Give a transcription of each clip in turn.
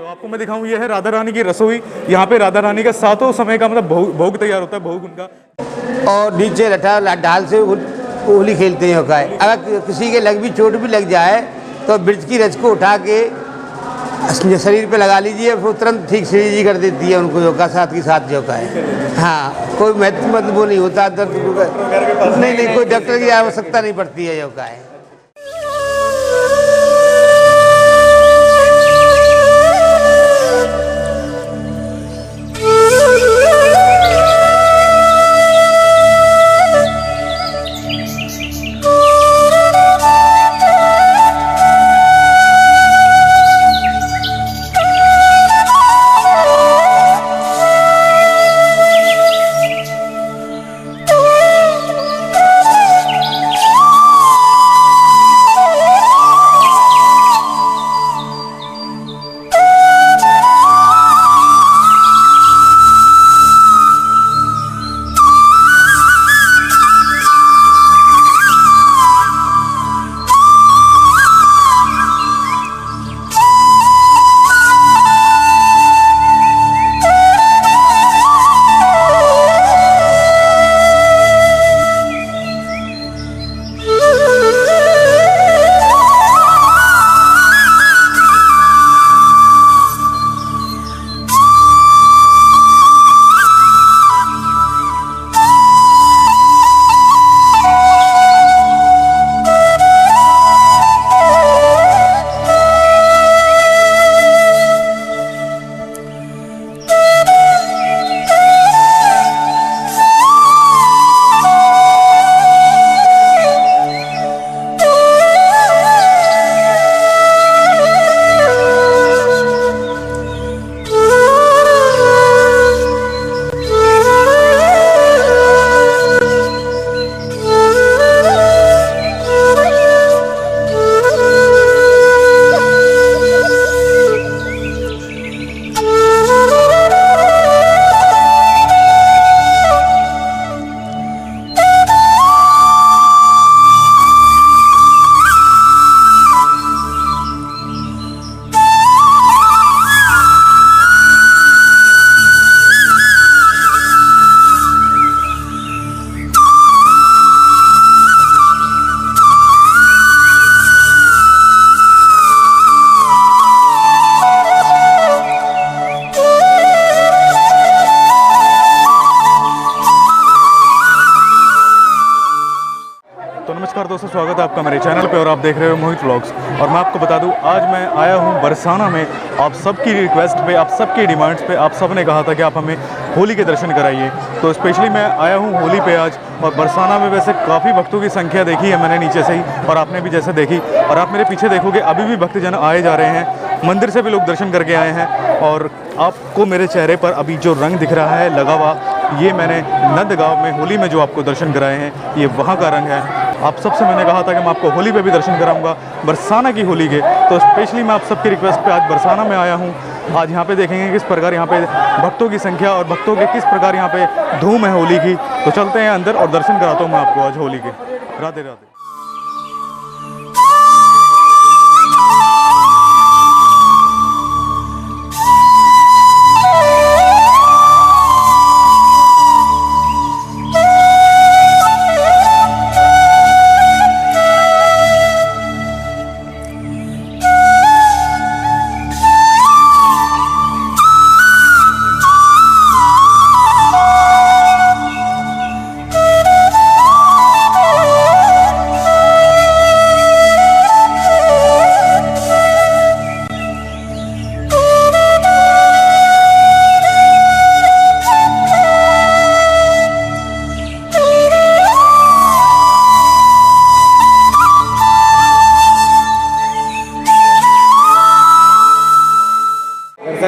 आपको मैं दिखाऊं, ये है राधा रानी की रसोई। यहाँ पे राधा रानी का सातों समय का मतलब भोग तैयार होता है, भोग उनका। और नीचे लठा डाल से होली खेलते हैं। का अगर किसी के लग भी चोट भी लग जाए तो मिर्च की रस को उठा के शरीर पे लगा लीजिए, फिर तुरंत ठीक श्री जी कर देती है उनको योगा साथ के साथ जो का है। हाँ, कोई मतलब वो नहीं होता दर्द, नहीं कोई डॉक्टर की आवश्यकता नहीं पड़ती है योगा है। नमस्कार दोस्तों, स्वागत है आपका मेरे चैनल पे और आप देख रहे हो मोहित व्लॉग्स। और मैं आपको बता दूं, आज मैं आया हूं बरसाना में। आप सबकी रिक्वेस्ट पे, आप सबकी डिमांड्स पे, आप सब ने कहा था कि आप हमें होली के दर्शन कराइए, तो स्पेशली मैं आया हूं होली पे आज। और बरसाना में वैसे काफ़ी भक्तों की संख्या देखी है मैंने नीचे से ही, और आपने भी जैसे देखी। और आप मेरे पीछे देखोगे अभी भी भक्तजन आए जा रहे हैं, मंदिर से भी लोग दर्शन करके आए हैं। और आपको मेरे चेहरे पर अभी जो रंग दिख रहा है लगा हुआ, ये मैंने नंदगांव में होली में जो आपको दर्शन कराए हैं, ये वहाँ का रंग है। आप सबसे मैंने कहा था कि मैं आपको होली पे भी दर्शन कराऊंगा, बरसाना की होली के। तो स्पेशली मैं आप सबकी रिक्वेस्ट पे आज बरसाना में आया हूँ। आज यहाँ पे देखेंगे किस प्रकार यहाँ पे भक्तों की संख्या और भक्तों के किस प्रकार यहाँ पे धूम है होली की। तो चलते हैं अंदर और दर्शन कराता हूँ मैं आपको आज होली के। राधे राधे।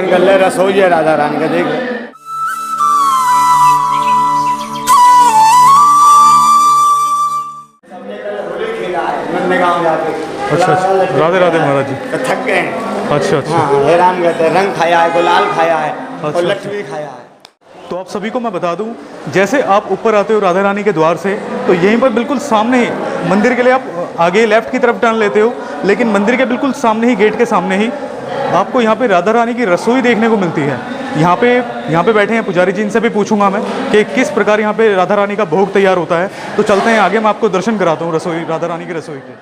दर्शन कर ले, रसोई है राधा रानी का, देख ले। गाँव जाके अच्छा अच्छा, राधे राधे महाराज जी। तो थक गए हैं। अच्छा अच्छा, हाँ, हैरान करते हैं, रंग खाया है, गुलाल खाया है और अच्छा। लक्ष्मी खाया है। तो आप सभी को मैं बता दूं, जैसे आप ऊपर आते हो राधा रानी के द्वार से, तो यहीं पर बिल्कुल सामने ही मंदिर के लिए आप आगे लेफ्ट की तरफ टर्न लेते हो, लेकिन मंदिर के बिल्कुल सामने ही, गेट के सामने ही आपको यहाँ पे राधा रानी की रसोई देखने को मिलती है। यहाँ पे बैठे हैं पुजारी जी, इनसे भी पूछूंगा मैं कि किस प्रकार यहाँ पे राधा रानी का भोग तैयार होता है। तो चलते हैं आगे, मैं आपको दर्शन कराता हूँ रसोई, राधा रानी की रसोई के।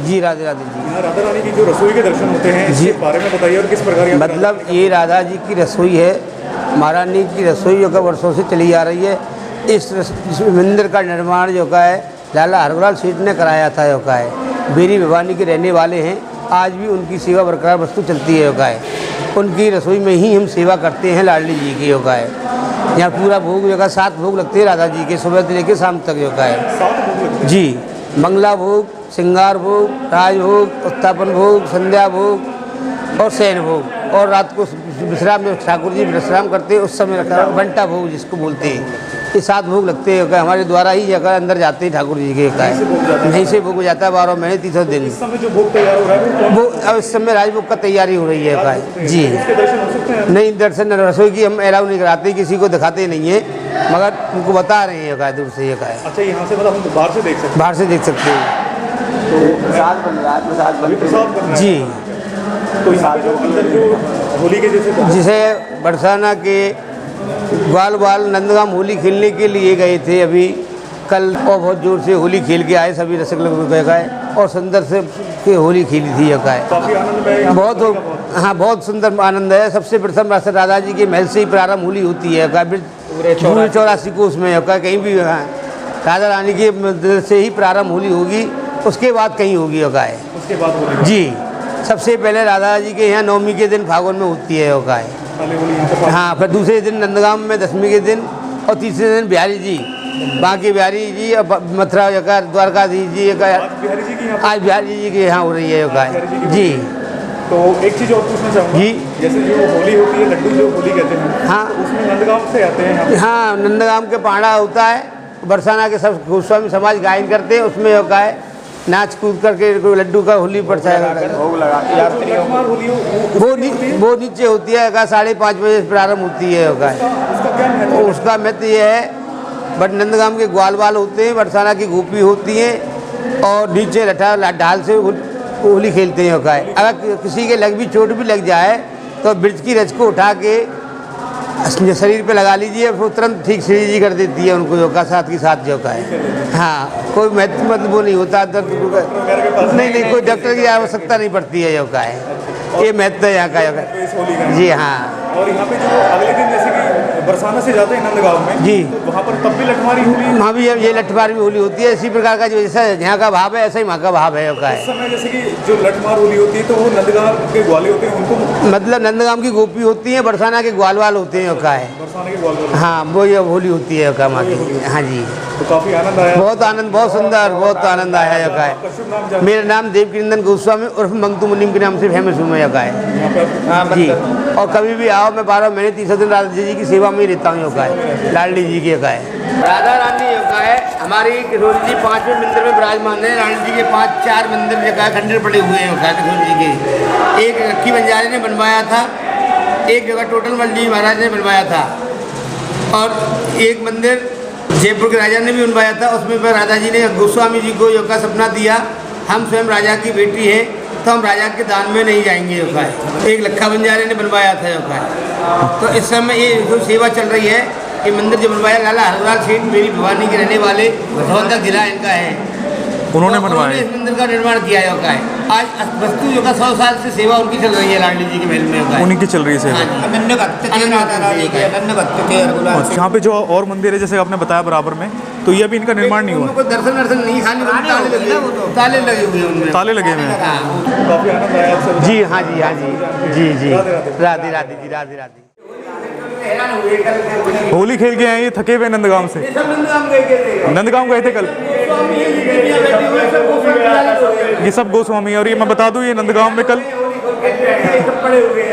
जी राधे राधे जी। यहाँ राधा रानी की जो रसोई के दर्शन होते हैं, इसके बारे में बताइए और किस प्रकार यहाँ पे मतलब ये राधा जी की रसोई है, महारानी की रसोई जो का वर्षों से चली आ रही है। इस मंदिर का निर्माण जो का है लाला हरगोलाल सेठ ने कराया था। जो का है बेरी भवानी के रहने वाले हैं, आज भी उनकी सेवा बरकरार वस्तु चलती है। जो का है उनकी रसोई में ही हम सेवा करते हैं लाडली जी की। जो का है यहाँ पूरा भोग जो का 7 भोग लगते हैं राधा जी के, सुबह से लेकर शाम तक। जो का है जी, मंगला भोग, श्रृंगार भोग, राजभोग, उत्थापन भोग, संध्या भोग और शयन भोग, और रात को विश्राम में ठाकुर जी विश्राम करते हैं उस समय रखा घंटा भोग जिसको बोलते हैं। ये 7 भोग लगते हैं। हमारे द्वारा ही जगह अंदर जाते हैं ठाकुर जी के। यहीं से भोग जाता है 12 महीने 300 दिन। इस समय जो भोग तैयार हो रहा है वो अब इस समय राजभोग का तैयारी हो रही है। जी दर्शन हो सकते हैं? नहीं, दर्शन रसोई की हम अलाउ नहीं कराते, किसी को दिखाते नहीं है, मगर उनको बता रहे हैं दूर से। ये का है अच्छा, यहाँ से मतलब हम बाहर से देख सकते हैं? बाहर से देख सकते हैं। प्रसाद बन रहा है, प्रसाद अभी प्रसाद बन रहा है। जी, तो यहाँ पे जो अंदर जो होली के जैसे जिसे बरसाना के ग्वाल बाल नंदगाम होली खेलने के लिए गए थे अभी कल, और बहुत जोर से होली खेल के आए सभी रसिक लोग गए और सुंदर से के होली खेली थी। ये का है काफी आनंद में बहुत, हाँ बहुत सुंदर आनंद है। सबसे प्रथम राधा जी के महल से ही प्रारंभ होली होती है। 84 को उसमें कहीं भी राधा रानी के मंदिर से ही प्रारंभ होली होगी, उसके बाद कहीं होगी। योगा है उसके बाद होली जी, सबसे पहले राधा जी के यहाँ 9वीं के दिन फागुन में होती है। योगा है हाँ, फिर दूसरे दिन नंदगाम में 10वीं के दिन, और तीसरे दिन बिहारी जी, बाकी बिहारी जी और मथुरा योगा द्वारकाधीश जी आज बिहारी जी के यहाँ हो रही है। योगा है जी। तो एक चीज़ और पूछना चाहूँगा जी, जैसे जो होली होती है, लड्डू जो होली कहते हैं, हाँ उसमें नंदगांव से आते हैं यहाँ पे? हाँ, नंदगाम के पाड़ा होता है, बरसाना के सब गोस्वामी समाज गायन करते हैं, उसमें योगा है नाच कूद करके कोई लड्डू का होली पर भोग लगा वो नीचे होती है। 5:30 बजे प्रारंभ होती है। योगा है उसका क्या महत्व है? उसका महत्व ये है, बट नंदगाम के ग्वाल बाल होते हैं, बरसाना की गोपी होती हैं, और नीचे लठा ढाल से होली खेलते हैं। योगा है अगर किसी के लग भी चोट भी लग जाए तो ब्रज की रज को उठा के शरीर पे लगा लीजिए, वो तुरंत ठीक श्री जी कर देती है उनको। योगा साथ की साथ योगा है हाँ, कोई महत्व मतलब वो नहीं होता दर्द नहीं, कोई डॉक्टर की आवश्यकता नहीं पड़ती है। योगा है ये महत्व है यहाँ का। योगा जी हाँ। और यहाँ पे जो अगले दिन जैसे कि बरसाना से जाते हैं नंदगांव में जी, तो वहाँ पर तब भी लठमारी होली, वहाँ भी ये लठमार भी होली होती है। इसी प्रकार का जो जैसा यहाँ का भाव है ऐसा ही वहाँ का भाव है। योगा इस है समय जैसे कि जो लठमार होली होती है तो वो नंदगांव के ग्वाले होते हैं, उनको मतलब नंदगाम की गोपी होती है, बरसाना के ग्वाल वाल होते हैं। योगा है बरसाने के ग्वाले। हाँ, वो ये होली होती है। योगा माँ की हाँ जी, तो काफी आनंद आया, बहुत आनंद, बहुत सुंदर, बहुत आनंद आया। योगा है आपका शुभ नाम जान मेरा नाम देवकीनंदन गोस्वामी उर्फ मंगतू मुनिम के नाम से फेमस हूँ मैं। योगा है यहाँ पे जी, और कभी भी आओ, मैं 12 महीने 300 दिन राधा जी की सेवा में ही रहता हूँ। योगा है लाडली जी की। योगा है राधा रानी। योगा है हमारी किशोर जी 5वें मंदिर में विराजमान है। रानी जी के 4 मंदिर जो है खंडर पड़े हुए हैं। योगा किशोर जी के एक रक्की बंजारे ने बनवाया था, एक जगह टोटल मल्ली महाराज ने बनवाया था, और एक मंदिर जयपुर के राजा ने भी बनवाया था। उसमें पर राधा जी ने गोस्वामी जी को योग का सपना दिया, हम स्वयं राजा की बेटी है तो हम राजा के दान में नहीं जाएंगे। योगा है एक लखा बंजारे ने बनवाया था। योगा है तो इस समय ये जो सेवा चल रही है, ये मंदिर जो बनवाया लाला हरगोलाल सेठ बेरी भवानी के रहने वाले, रोहतक जिला इनका है, उन्होंने बनवाया इस मंदिर का निर्माण किया। योगा है आज वस्तु योगा 100 साल से सेवा उनकी चल रही है लाडली जी के महल में। योगा उन्हीं की चल रही है सेवा। अनन्य भक्त यहाँ पे जो और मंदिर है जैसे आपने बताया बराबर में, तो ये अभी इनका निर्माण नहीं हुआ, दर्शन नहीं, खाली ताले लगे हुए हैं उनमें, ताले लगे हुए हैं। काफी आनंद आया आपसे। जी हाँ जी हाँ जी जी जी, राधे राधे जी, राधे राधे। होली खेल के आए ये थके हुए नंदगांव से? नंदगांव गए थे कल? ये सब गोस्वामी है। और ये मैं बता दूं, ये नंदगांव में कल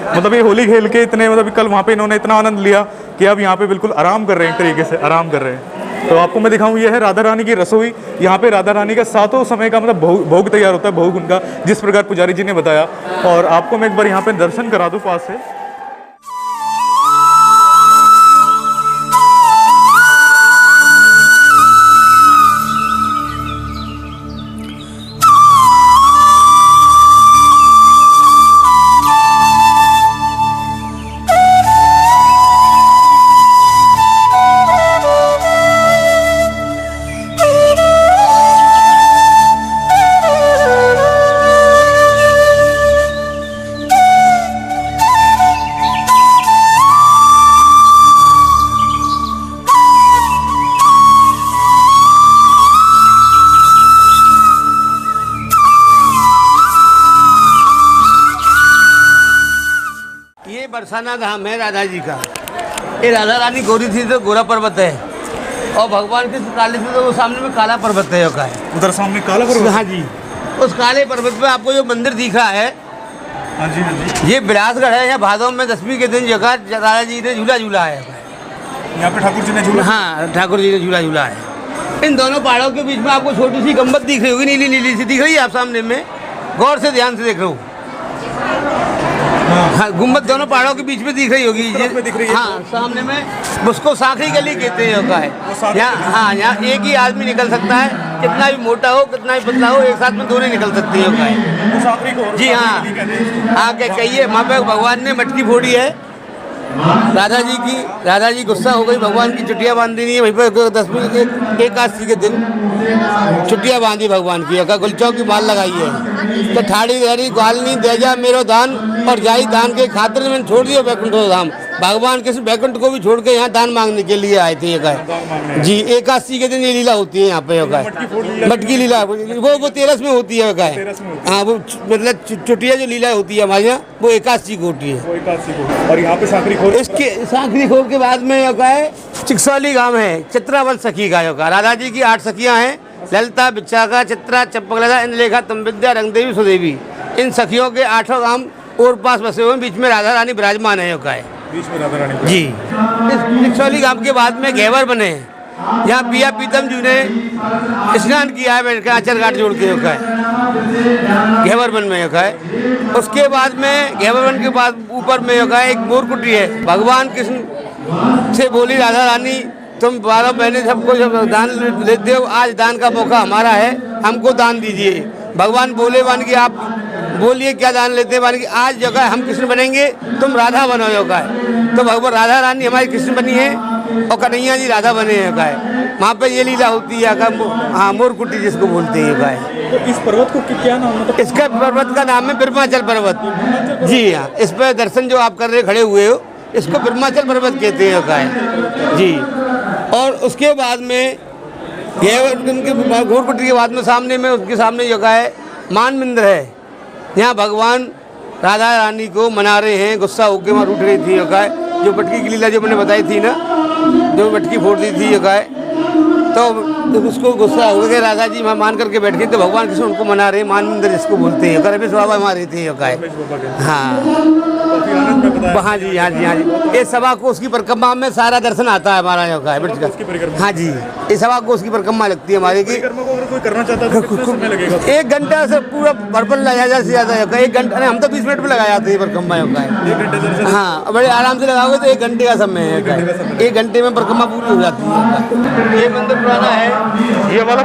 मतलब ये होली खेल के इतने मतलब कल वहाँ पे इन्होंने इतना आनंद लिया कि अब यहाँ पे बिल्कुल आराम कर रहे हैं, एक तरीके से आराम कर रहे हैं। तो आपको मैं दिखाऊं, ये है राधा रानी की रसोई। यहाँ पे राधा रानी का सातों समय का मतलब भोग तैयार होता है, भोग उनका जिस प्रकार पुजारी जी ने बताया। और आपको मैं एक बार यहाँ पे दर्शन करा दूँ पास से। बरसाना धाम है राधा जी का। ये राधा रानी गोरी थी तो गोरा पर्वत है, और भगवान के काले थे तो वो सामने में काला पर्वत है का है। उधर सामने काला पर्वत। हाँ जी, उस काले पर्वत पे आपको जो मंदिर दिख रहा है, हाँ जी, हाँ जी, ये बिलासगढ़ है। यहाँ भादों में 10वीं के दिन जगह राधा जी ने झूला झूला है। यहाँ पे ठाकुर जी ने झूला। हाँ, ठाकुर जी ने झूला झूला है। इन दोनों पहाड़ों के बीच में आपको छोटी सी गंबद दिख रही होगी, नीली नीली सी दिख रही है आप सामने में, गौर से ध्यान से देख रहे हो। हाँ, गुम्बद दोनों पहाड़ों के बीच में दिख रही होगी। दिख रही है। हाँ, सामने में उसको सांखरी गली कहते हैं का है। यहाँ हाँ, यहाँ एक ही आदमी निकल सकता है, कितना भी मोटा हो कितना भी पतला हो, एक साथ में दोनों निकल सकते हैं का है। जी हाँ, आके कहिए वहाँ पे भगवान ने मटकी फोड़ी है राधा जी गुस्सा हो गई, भगवान की चुटिया बांध दी नहीं है वहीं पर 10वीं एकादशी के दिन चुटिया बांधी भगवान की, अगर गुलचौ की माल लगाई है। तो ठाड़ी देरी ग्वाल नहीं दे जा मेरो दान, और जाई दान के खातिर मैंने छोड़ दिया बैकुंठ धाम। भगवान कृष्ण बैकुंठ को भी छोड़ के यहाँ दान मांगने के लिए आए थे। ये जी, एकादशी के दिन ये लीला होती है यहाँ पे। मटकी लीला वो 13 में होती है का है। हाँ, वो मतलब चुटिया जो लीला होती है हमारे यहाँ, वो एकादशी को होती है। और यहाँ पे सांकरी खोर, इसके सांकरी खोर के बाद में का है चिकसौली गांव है, चित्रावल सखी का का। राधा जी की 8 सखियाँ हैं, ललिता, विशाखा, चित्रा, चंपकलता, इंद्रलेखा, तमविद्या, रंगदेवी, सुदेवी। इन सखियों के 8 गांव और पास बसे हुए, बीच में राधा रानी विराजमान है का है। बीच में राधा रानी जी। इस चिकसौली गांव के बाद में घेवर बने हैं, यहाँ पिया पीतम जी ने स्नान किया है बैठ के आचर घाट जोड़ के का है, घेवर बन में का है। उसके बाद में घेवर बन के बाद ऊपर में का है एक मोर कुटी है। भगवान कृष्ण से बोली राधा रानी, तुम 12 महीने सबको जब दान लेते हो, आज दान का मौका हमारा है, हमको दान दीजिए। भगवान बोले मान की आप बोलिए क्या दान लेते हैं, मान की आज जगह हम कृष्ण बनेंगे, तुम राधा बनो योगा है। तो भगवान राधा रानी हमारी कृष्ण बनी है और कन्हैया जी राधा बने हैं का है। वहाँ पे ये लीला होती है। हाँ, मोरकुटी जिसको बोलते हैं का है। तो इस पर्वत को क्या नाम है? इसका पर्वत का नाम है ब्रह्माचल पर्वत। जी हाँ, इस पर दर्शन जो आप कर रहे खड़े हुए हो, इसको ब्रह्माचल पर्वत कहते हैं का है जी। और उसके बाद में घोरकुटी के बाद में सामने में उसके सामने जगह है मान मंदिर है। यहाँ भगवान राधा रानी को मना रहे हैं, गुस्सा होकर वहाँ उठ रही थी जगह है। जो मटकी की लीला जो मैंने बताई थी ना, जो मटकी फोड़ दी थी जगह है, तो उसको गुस्सा हो गया, राधा जी वहाँ मान करके बैठ गई। तो भगवान कृष्ण उनको मना रहे, मान मंदिर जिसको बोलते हैं, रमेश बाबा हमारे थे जगह है। हाँ हाँ जी, हाँ जी, हाँ जी। ये सवा कोस की परिक्रमा में सारा दर्शन आता है हमारा यहाँ का है। हाँ जी, ये सवा कोस की परिक्रमा लगती है हमारे की। कोई करना चाहता है तो कितना समय लगेगा? 1 घंटा से पूरा भरपल लगाया से ज़्यादा है। 1 घंटा, हम तो 20 मिनट में लगा जाते हैं परिक्रमा यहाँ का है। 1 घंटे दर्शन? हाँ, बड़े आराम से लगाओगे तो 1 घंटे का समय है। 1 घंटे में परिक्रमा पूरी हो जाती है। ये मंदिर पुराना है। ये वाला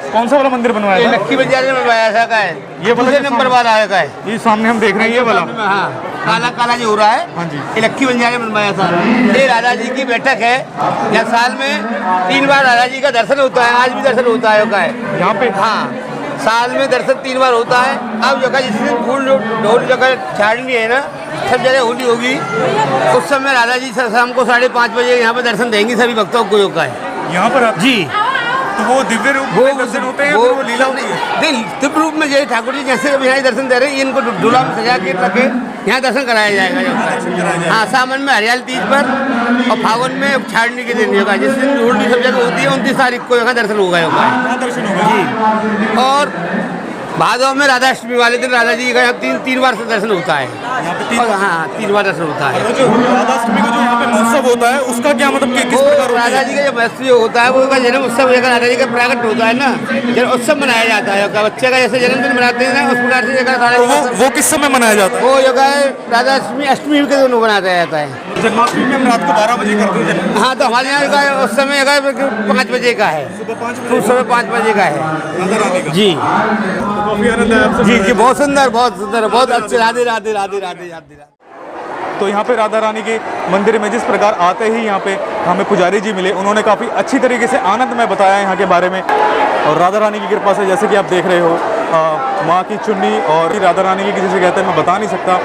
कौन सा वाला मंदिर बनवाया ये था? लक्की बाजार में बनवाया था का है। ये वाला दूसरे नंबर वाला है का है। ये सामने हम देख रहे हैं ये वाला। हाँ, काला काला जो हो रहा है, हाँ जी, ये लक्की बंजारे में बनवाया था। ये राधा जी की बैठक है। यहाँ साल में 3 बार राधा जी का दर्शन होता है। आज भी दर्शन होता है का है यहाँ पे। हाँ, साल में दर्शन 3 बार होता है। अब जगह जिस दिन फूल ढोल जगह छाड़नी है ना, सब जगह होली होगी, उस समय राधा जी शाम को 5:30 बजे यहाँ पे दर्शन देंगी सभी भक्तों को का है। यहाँ पर जी, तो वो दिव्य रूप में दर्शन होते हैं, वो लीला होती है। नहीं, दिव्य रूप में जैसे ठाकुर जी जैसे अभी यहाँ दर्शन दे रहे हैं, इनको डोला में सजा के रखे यहाँ दर्शन कराया जाएगा। हाँ, सावन में हरियाल तीज पर और फागुन में छाड़नी के दिन होगा। जिस दिन होली सब जगह होती है 29 तारीख को यहाँ दर्शन होगा। दर्शन होगा जी। और भादव में राधा अष्टमी वाले दिन राधा जी का तीन बार से दर्शन होता है। यहाँ पे और हाँ 3 बार दर्शन होता है। और जो राधाष्टमी का जो यहाँ पे महोत्सव होता है उसका क्या मतलब किस वो प्रकार होता राधा है? जी का जो महोत्सव जो होता है वो का जन्म उत्सव जगह राधा जी का प्राकट होता है ना, जन्म उत्सव मनाया जाता है। का बच्चे का जैसे जन्मदिन मनाते हैं ना उस प्रकार से जगह राधा तो जी का वो किस समय मनाया जाता है? वो जगह राधा अष्टमी के दोनों बनाया जाता है। जन्माष्टमी में हम रात को 12 बजे करते हैं जन्म। हाँ तो हमारे यहाँ का उस समय जगह 5 बजे का है, सुबह 5 तो उस समय 5 बजे का है राधा रानी का। जी। तो काफी आनंद है आपसे। जी बहुत सुंदर बहुत अच्छे। राधे राधे राधे राधे राधे। तो यहाँ पे राधा रानी के मंदिर में जिस प्रकार आते ही यहाँ पे हमें पुजारी जी मिले, उन्होंने काफ़ी अच्छी तरीके से आनंदमय बताया यहाँ के बारे में। और राधा रानी की कृपा से जैसे कि आप देख रहे हो माँ की चुन्नी और राधा रानी की जैसे कहते हैं मैं बता नहीं सकता,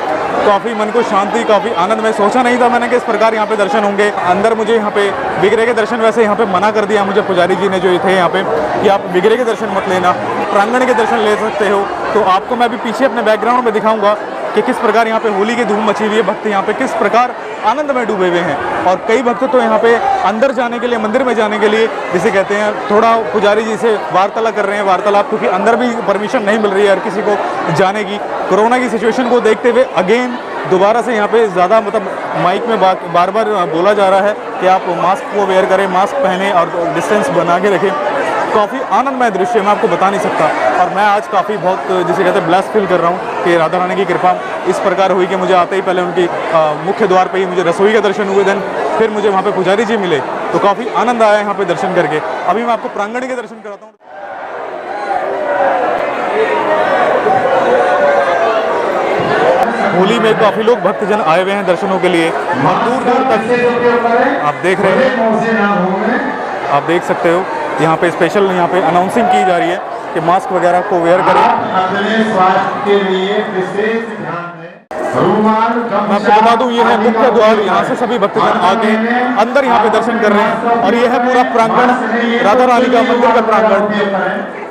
काफ़ी मन को शांति, काफ़ी आनंद। मैं सोचा नहीं था मैंने कि इस प्रकार यहाँ पे दर्शन होंगे। अंदर मुझे यहाँ पे बिगड़े के दर्शन वैसे यहाँ पे मना कर दिया मुझे पुजारी जी ने जो थे यहाँ पे कि आप बिगड़े के दर्शन मत लेना, प्रांगण के दर्शन ले सकते हो। तो आपको मैं अभी पीछे अपने बैकग्राउंड में दिखाऊंगा कि किस प्रकार यहाँ पे होली की धूम मची हुई है, भक्त यहाँ पे किस प्रकार आनंद में डूबे हुए हैं। और कई भक्त तो यहाँ पे अंदर जाने के लिए, मंदिर में जाने के लिए जिसे कहते हैं थोड़ा पुजारी जी से वार्तालाप कर रहे हैं, वार्तालाप, क्योंकि अंदर भी परमिशन नहीं मिल रही है हर किसी को जाने की। कोरोना की सिचुएशन को देखते हुए अगेन दोबारा से यहाँ पे ज़्यादा मतलब माइक में बार बार बोला जा रहा है कि आप मास्क को वेयर करें, मास्क पहने और डिस्टेंस बना के रखें। काफ़ी आनंदमय दृश्य मैं आपको बता नहीं सकता। और मैं आज काफ़ी बहुत जिसे कहते हैं ब्लेस फील कर रहा हूँ कि राधा रानी की कृपा इस प्रकार हुई कि मुझे आते ही पहले उनकी मुख्य द्वार पे ही मुझे रसोई का दर्शन हुए, देन फिर मुझे वहाँ पे पुजारी जी मिले, तो काफ़ी आनंद आया यहाँ पे दर्शन करके। अभी मैं आपको प्रांगण के दर्शन कराता हूँ। होली में काफ़ी लोग भक्तजन आए हुए हैं दर्शनों के लिए, और दूर दूर तक आप देख रहे हैं, आप देख सकते हो यहाँ पे स्पेशल यहाँ पे अनाउंसिंग की जा रही है कि मास्क वगैरह को वेयर करें। अपने स्वास्थ्य के लिए विशेष ध्यान दें। मैं आपको बता दूं ये है मुख्य द्वार, यहाँ से सभी भक्तजन आके अंदर यहाँ पे दर्शन कर रहे हैं। और ये है पूरा प्रांगण, राधा रानी का मंदिर का प्रांगण।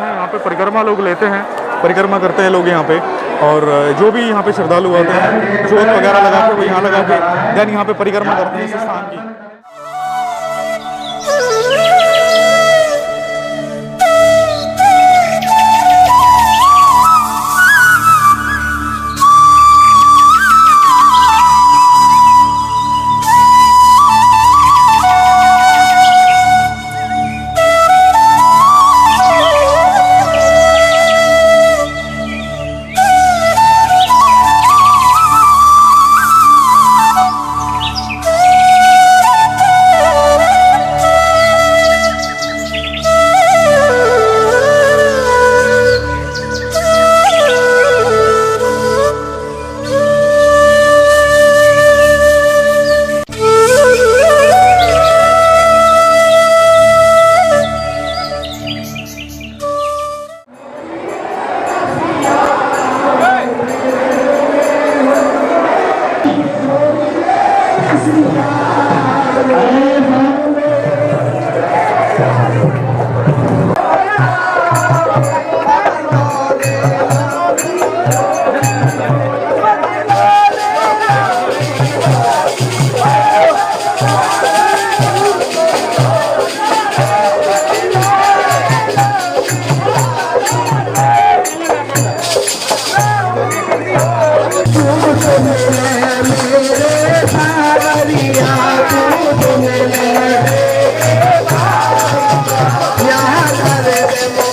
यहाँ पे परिक्रमा लोग लेते हैं, परिक्रमा करते हैं लोग यहाँ पे। और जो भी यहाँ पे श्रद्धालु आते हैं जोत वगैरह लगा के वो यहाँ लगा के देन यहाँ पे परिक्रमा करते हैं इस स्थान की। यहाँ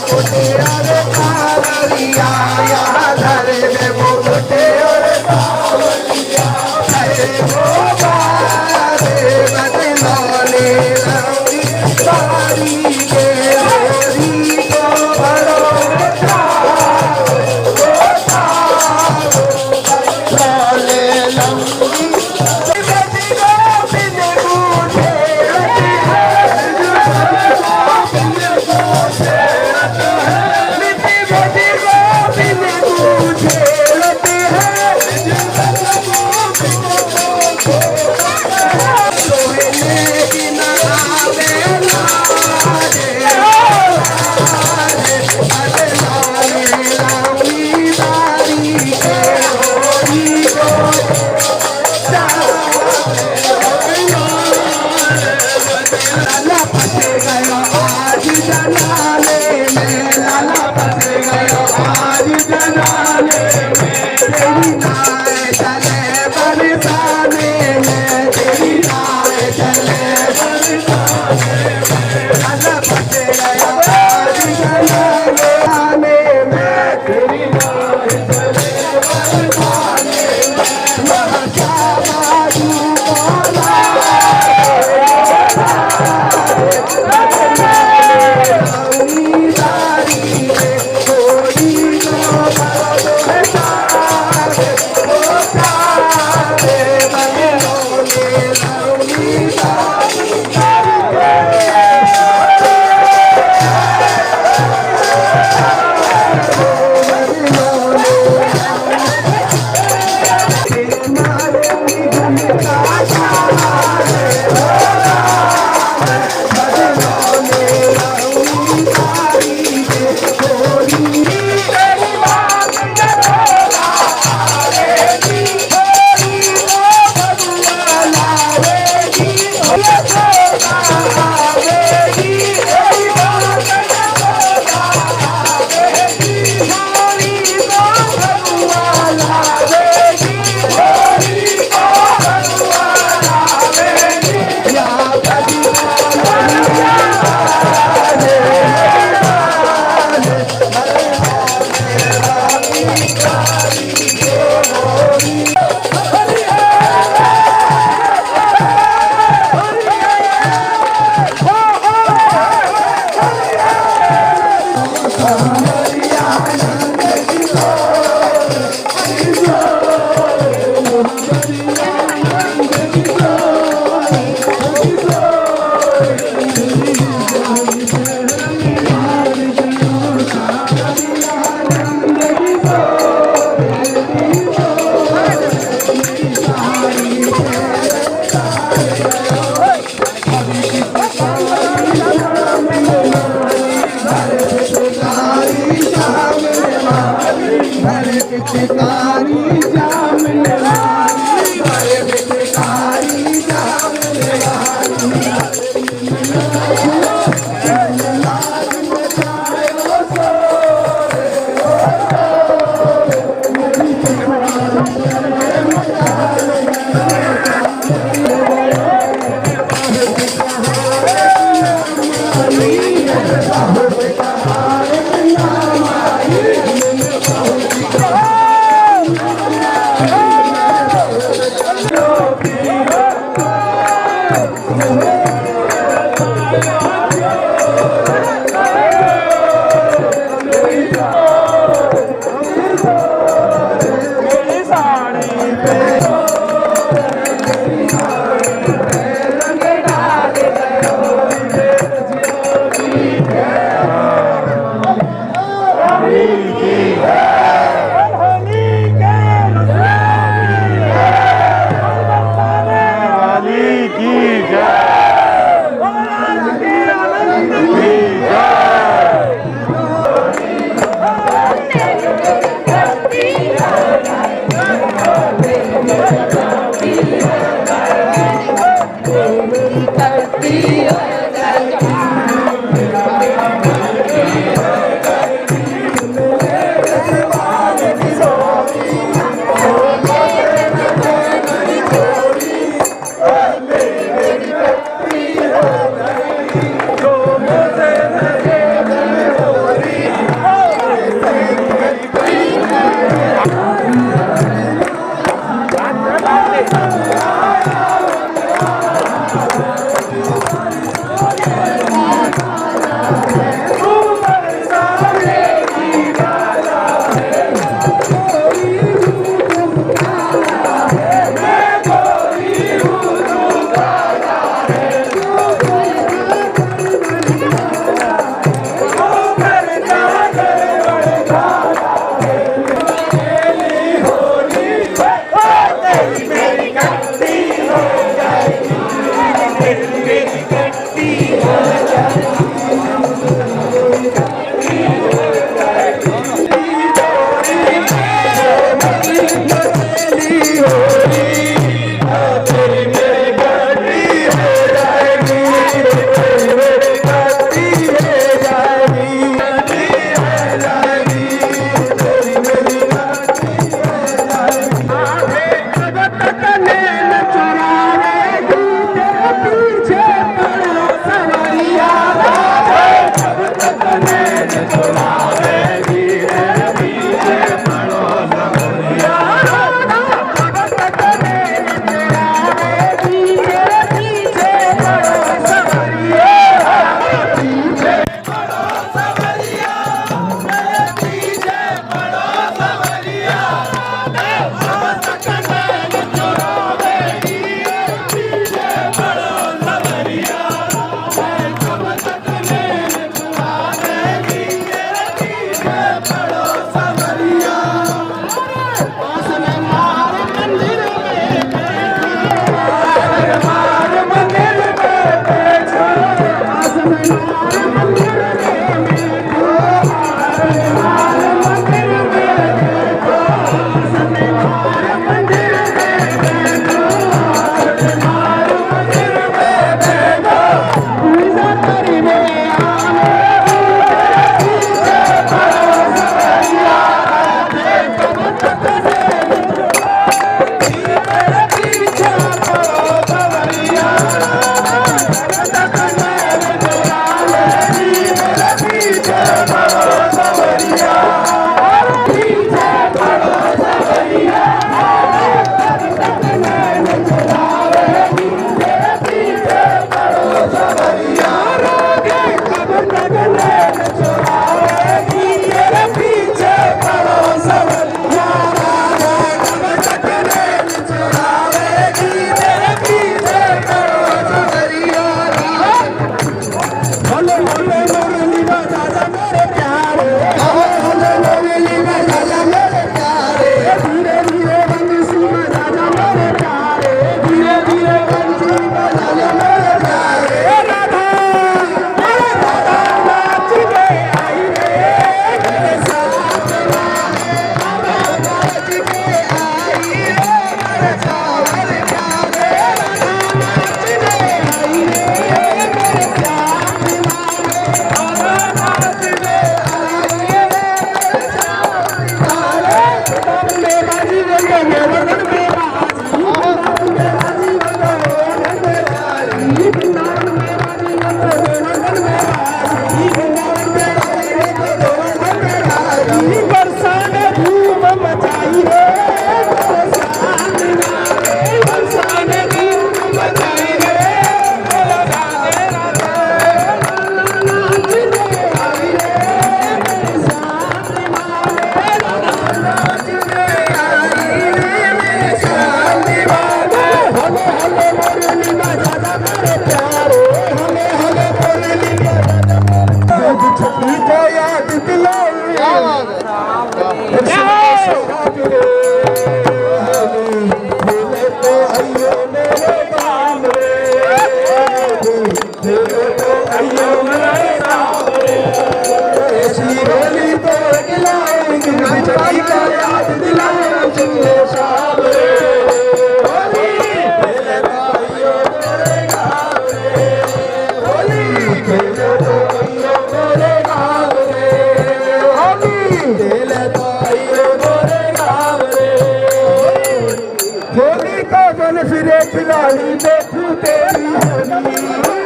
फिरे खिलाड़ी देखूं तेरी होली,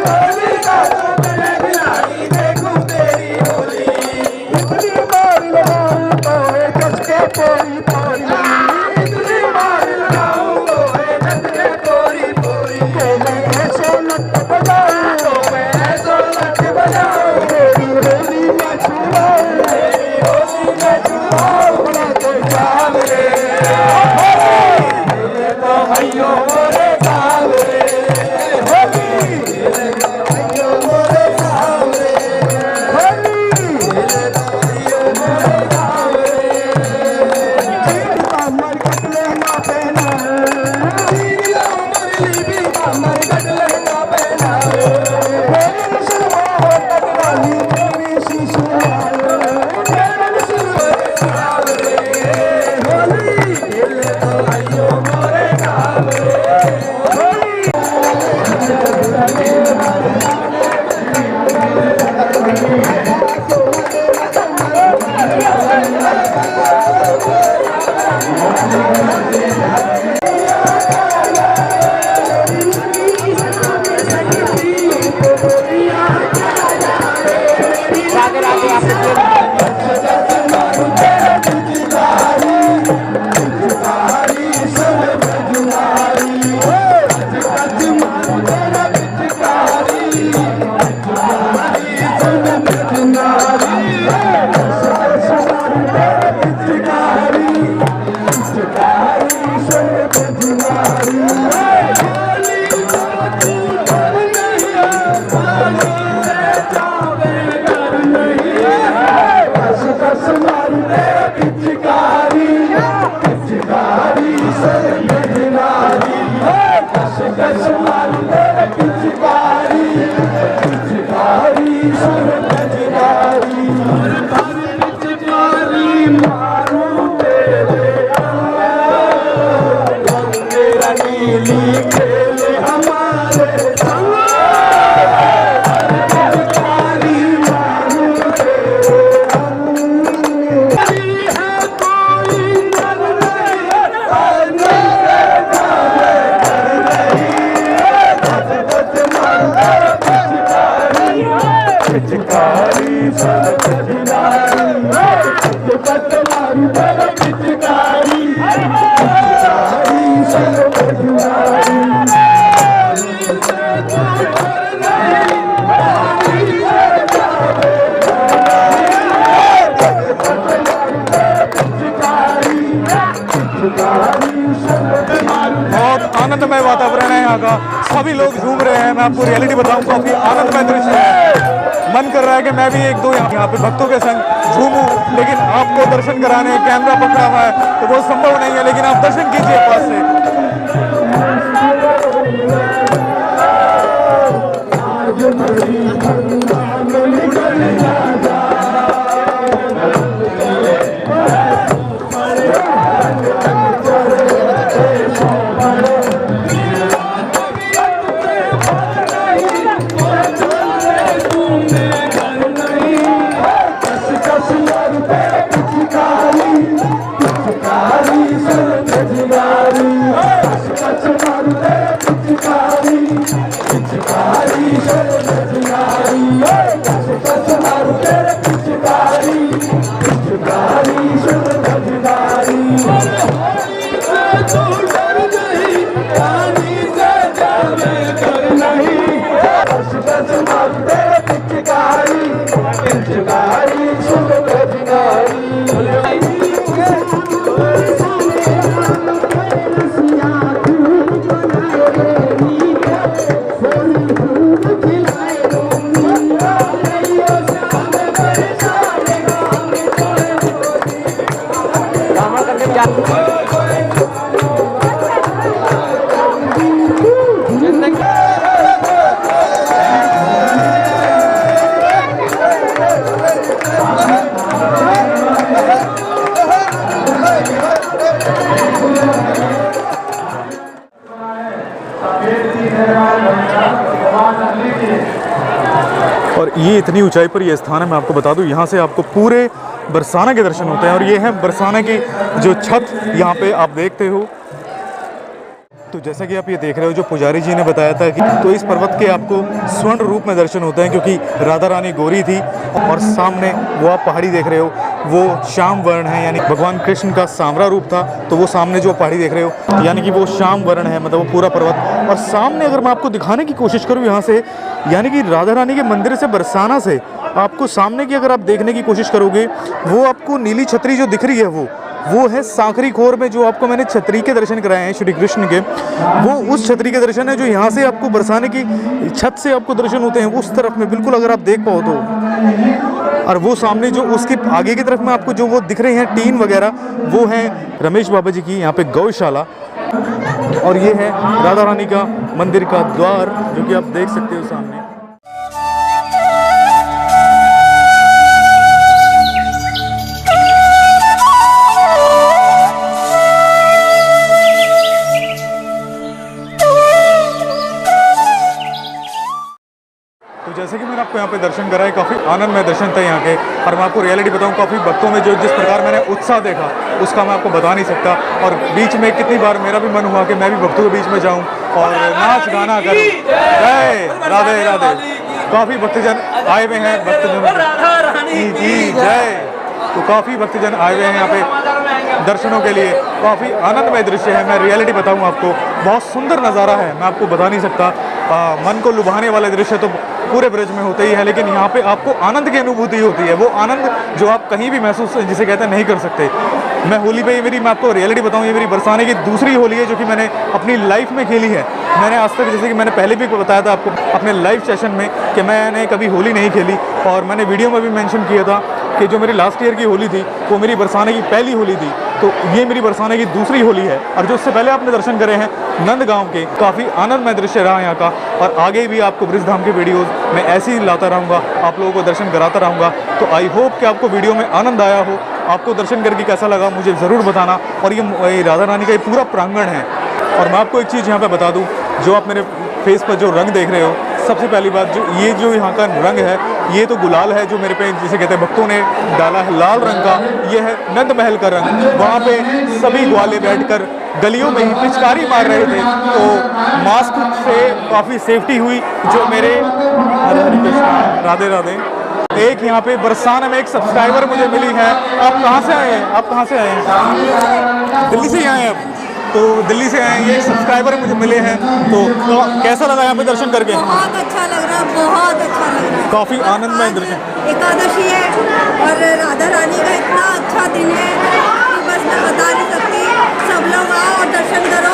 होली का फिरे खिलाड़ी देखूं तेरी होली। इतनी मार लगाऊं तो है कसके पोरी पोरी, इतनी मार लगाऊं तो है कसके पोरी पोरी। तो मैं ऐसो लट बजाऊं, तो मैं ऐसो लट बजाऊं, तेरी होली में छुड़ाऊं, तेरी होली में छुड़ाऊं, बड़ा कोई चाल रे तो भैयो मोरे सावरे, होली भैयो मोरे सावरे, होली भैयो मोरे सावरे। चीनी कमर कटले ना पहना, चीनी कमर लीबी कमर कटले ना पहना, होली सुरवा हो तकवाली मेरी शिशुआ, मेरी शिशुआ सावरे, होली तो भैयो मोरे सावरे, होली राधे राधे बहुत आनंदमय वातावरण है यहाँ का, सभी लोग झूम रहे हैं। मैं आपको रियलिटी बताऊँ, काफी आनंदमय दृश्य है। मन कर रहा है कि मैं भी एक दो यहाँ पे भक्तों के संग झूमूं, लेकिन आपको दर्शन कराने कैमरा पकड़ा हुआ है तो वो संभव नहीं है, लेकिन आप दर्शन कीजिए पास से। और ये इतनी ऊंचाई पर ये स्थान है, मैं आपको बता दूं, यहाँ से आपको पूरे बरसाना के दर्शन होते हैं। और ये है बरसाना की जो छत यहाँ पे आप देखते हो। तो जैसा कि आप ये देख रहे हो, जो पुजारी जी ने बताया था कि तो इस पर्वत के आपको स्वर्ण रूप में दर्शन होते हैं, क्योंकि राधा रानी गोरी थी। और सामने वो आप पहाड़ी देख रहे हो, वो श्याम वर्ण है, यानी भगवान कृष्ण का सांवरा रूप था। तो वो सामने जो पहाड़ी देख रहे हो, यानी कि वो श्याम वर्ण है, मतलब वो पूरा पर्वत। और सामने अगर मैं आपको दिखाने की कोशिश करूँ यहाँ से, यानी कि राधा रानी के मंदिर से बरसाना से आपको सामने की अगर आप देखने की कोशिश करोगे, वो आपको नीली छतरी जो दिख रही है वो है सांकरी खोर में, जो आपको मैंने छतरी के दर्शन कराए हैं श्री कृष्ण के, वो उस छतरी के दर्शन है जो यहाँ से आपको बरसाने की छत से आपको दर्शन होते हैं उस तरफ में, बिल्कुल अगर आप देख पाओ तो। और वो सामने जो उसके आगे की तरफ में आपको जो वो दिख रहे हैं टीन वगैरह, वो है रमेश बाबा जी की यहाँ पे गौशाला। और ये है राधा रानी का मंदिर का द्वार, जो कि आप देख सकते हो सामने। जैसे कि मैंने आपको यहाँ पे दर्शन कराए, काफ़ी आनंदमय दर्शन थे यहाँ के। और मैं आपको रियलिटी बताऊँ, काफ़ी भक्तों में जो जिस प्रकार मैंने उत्साह देखा, उसका मैं आपको बता नहीं सकता। और बीच में कितनी बार मेरा भी मन हुआ कि मैं भी भक्तों के बीच में जाऊँ और नाच गाना करूँ। जय राधे राधे। काफ़ी भक्तजन आए हुए हैं, भक्तजन की जय। तो काफ़ी भक्तजन आए हुए हैं यहाँ पे दर्शनों के लिए। काफ़ी आनंदमय दृश्य है। मैं रियलिटी बताऊँ आपको, बहुत सुंदर नज़ारा है, मैं आपको बता नहीं सकता। मन को लुभाने वाले दृश्य तो पूरे ब्रज में होते ही है, लेकिन यहाँ पे आपको आनंद की अनुभूति होती है। वो आनंद जो आप कहीं भी महसूस, जिसे कहते हैं, नहीं कर सकते। मैं होली पे मैं आपको रियलिटी बताऊँ, ये मेरी बरसाने की दूसरी होली है जो कि मैंने अपनी लाइफ में खेली है। मैंने आज तक, जैसे कि मैंने पहले भी बताया था आपको अपने लाइव सेशन में, कि मैंने कभी होली नहीं खेली। और मैंने वीडियो में भी मेंशन किया था कि जो मेरी लास्ट ईयर की होली थी वो मेरी बरसाने की पहली होली थी। तो ये मेरी बरसाने की दूसरी होली है। और जो उससे पहले आपने दर्शन करे हैं नंदगांव के, काफ़ी आनंदमय दृश्य रहा यहाँ का। और आगे भी आपको ब्रिजधाम की वीडियोस मैं ऐसे ही लाता रहूँगा, आप लोगों को दर्शन कराता रहूँगा। तो आई होप कि आपको वीडियो में आनंद आया हो, आपको दर्शन करके कैसा लगा मुझे ज़रूर बताना। और ये राधा रानी का ये पूरा प्रांगण है। और मैं आपको एक चीज़ यहाँ पे बता दूँ, जो आप मेरे फेस पर जो रंग देख रहे हो, सबसे पहली बात, जो यहाँ का रंग है, ये तो गुलाल है जो मेरे पे, जिसे कहते हैं, भक्तों ने डाला है लाल रंग का। ये है नंद महल का रंग। वहाँ पे सभी ग्वाले बैठकर गलियों में ही पिचकारी मार रहे थे, तो मास्क से काफ़ी सेफ्टी हुई। जो मेरे हरे हरे कृष्ण, राधे राधे। एक यहाँ पे बरसाना में एक सब्सक्राइबर मुझे मिली है। आप कहाँ से आए हैं? आप कहाँ से आए हैं? दिल्ली से ही आए हैं आप? तो दिल्ली से आए हैं, ये सब्सक्राइबर मुझे मिले हैं। तो कैसा लगा यहाँ पे दर्शन करके? बहुत अच्छा लग रहा है, बहुत अच्छा लग रहा है। काफ़ी आनंदमय दृश्य। एकादशी है और राधा रानी का इतना अच्छा दिन है कि बस मैं बता नहीं सकती। सब लोग आओ और दर्शन करो,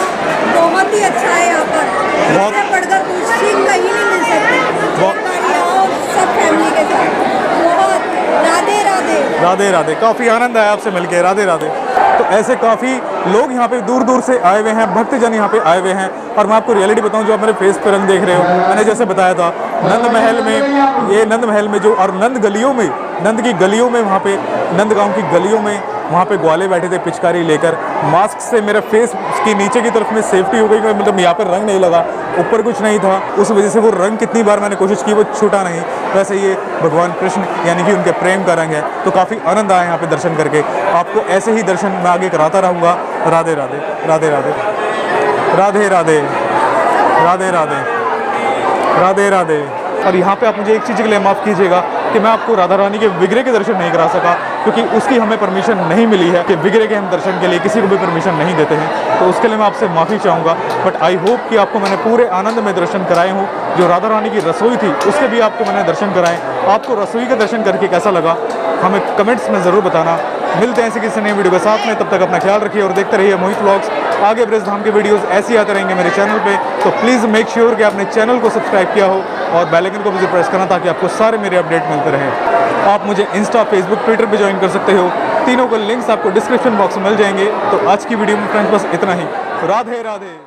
बहुत ही अच्छा है यहाँ पर। इससे बढ़कर खुशी कहीं नहीं मिल सकती। एक बार आओ सब फैमिली के साथ। बहुत राधे राधे। राधे राधे। काफ़ी आनंद आया आपसे मिलके। राधे राधे। तो ऐसे काफ़ी लोग यहाँ पे दूर दूर से आए हुए हैं, भक्तजन यहाँ पे आए हुए हैं। और मैं आपको रियलिटी बताऊँ, जो आप मेरे फेस पे रंग देख रहे हो, मैंने जैसे बताया था, नंद महल में, ये नंद महल में जो, और नंद गलियों में, नंद की गलियों में, वहाँ पे नंदगांव की गलियों में, वहाँ पे ग्वाले बैठे थे पिचकारी लेकर। मास्क से मेरा फेस की नीचे की तरफ में सेफ्टी हो गई, मतलब यहाँ पर रंग नहीं लगा, ऊपर कुछ नहीं था, उस वजह से वो रंग कितनी बार मैंने कोशिश की वो छूटा नहीं। वैसे ये भगवान कृष्ण यानी कि उनके प्रेम का रंग है। तो काफ़ी आनंद आया यहाँ पे दर्शन करके। आपको ऐसे ही दर्शन मैं आगे कराता रहूँगा। राधे राधे। राधे राधे। राधे राधे। राधे राधे। राधे राधे। और यहाँ पे आप मुझे एक चीज़ के लिए माफ़ कीजिएगा कि मैं आपको राधा रानी के विग्रह के दर्शन नहीं करा सका, क्योंकि उसकी हमें परमिशन नहीं मिली है कि विग्रह के हम दर्शन के लिए किसी को भी परमिशन नहीं देते हैं। तो उसके लिए मैं आपसे माफ़ी चाहूँगा। बट आई होप कि आपको मैंने पूरे आनंद में दर्शन कराए हों। जो राधा रानी की रसोई थी उसके भी आपको मैंने दर्शन कराए। आपको रसोई का दर्शन करके कैसा लगा हमें कमेंट्स में ज़रूर बताना। मिलते हैं ऐसे किसी नई वीडियो के साथ में, तब तक अपना ख्याल रखिए और देखते रहिए मोहित व्लॉग्स। आगे ब्रिजधाम के वीडियोस ऐसे ही आते रहेंगे मेरे चैनल पे। तो प्लीज़ मेक श्योर कि आपने चैनल को सब्सक्राइब किया हो और बेल आइकन को भी प्रेस करना, ताकि आपको सारे मेरे अपडेट मिलते रहें। आप मुझे इंस्टा, फेसबुक, ट्विटर पे ज्वाइन कर सकते हो। तीनों के लिंक्स आपको डिस्क्रिप्शन बॉक्स में मिल जाएंगे। तो आज की वीडियो में फ्रेंड्स बस इतना ही। राधे राधे।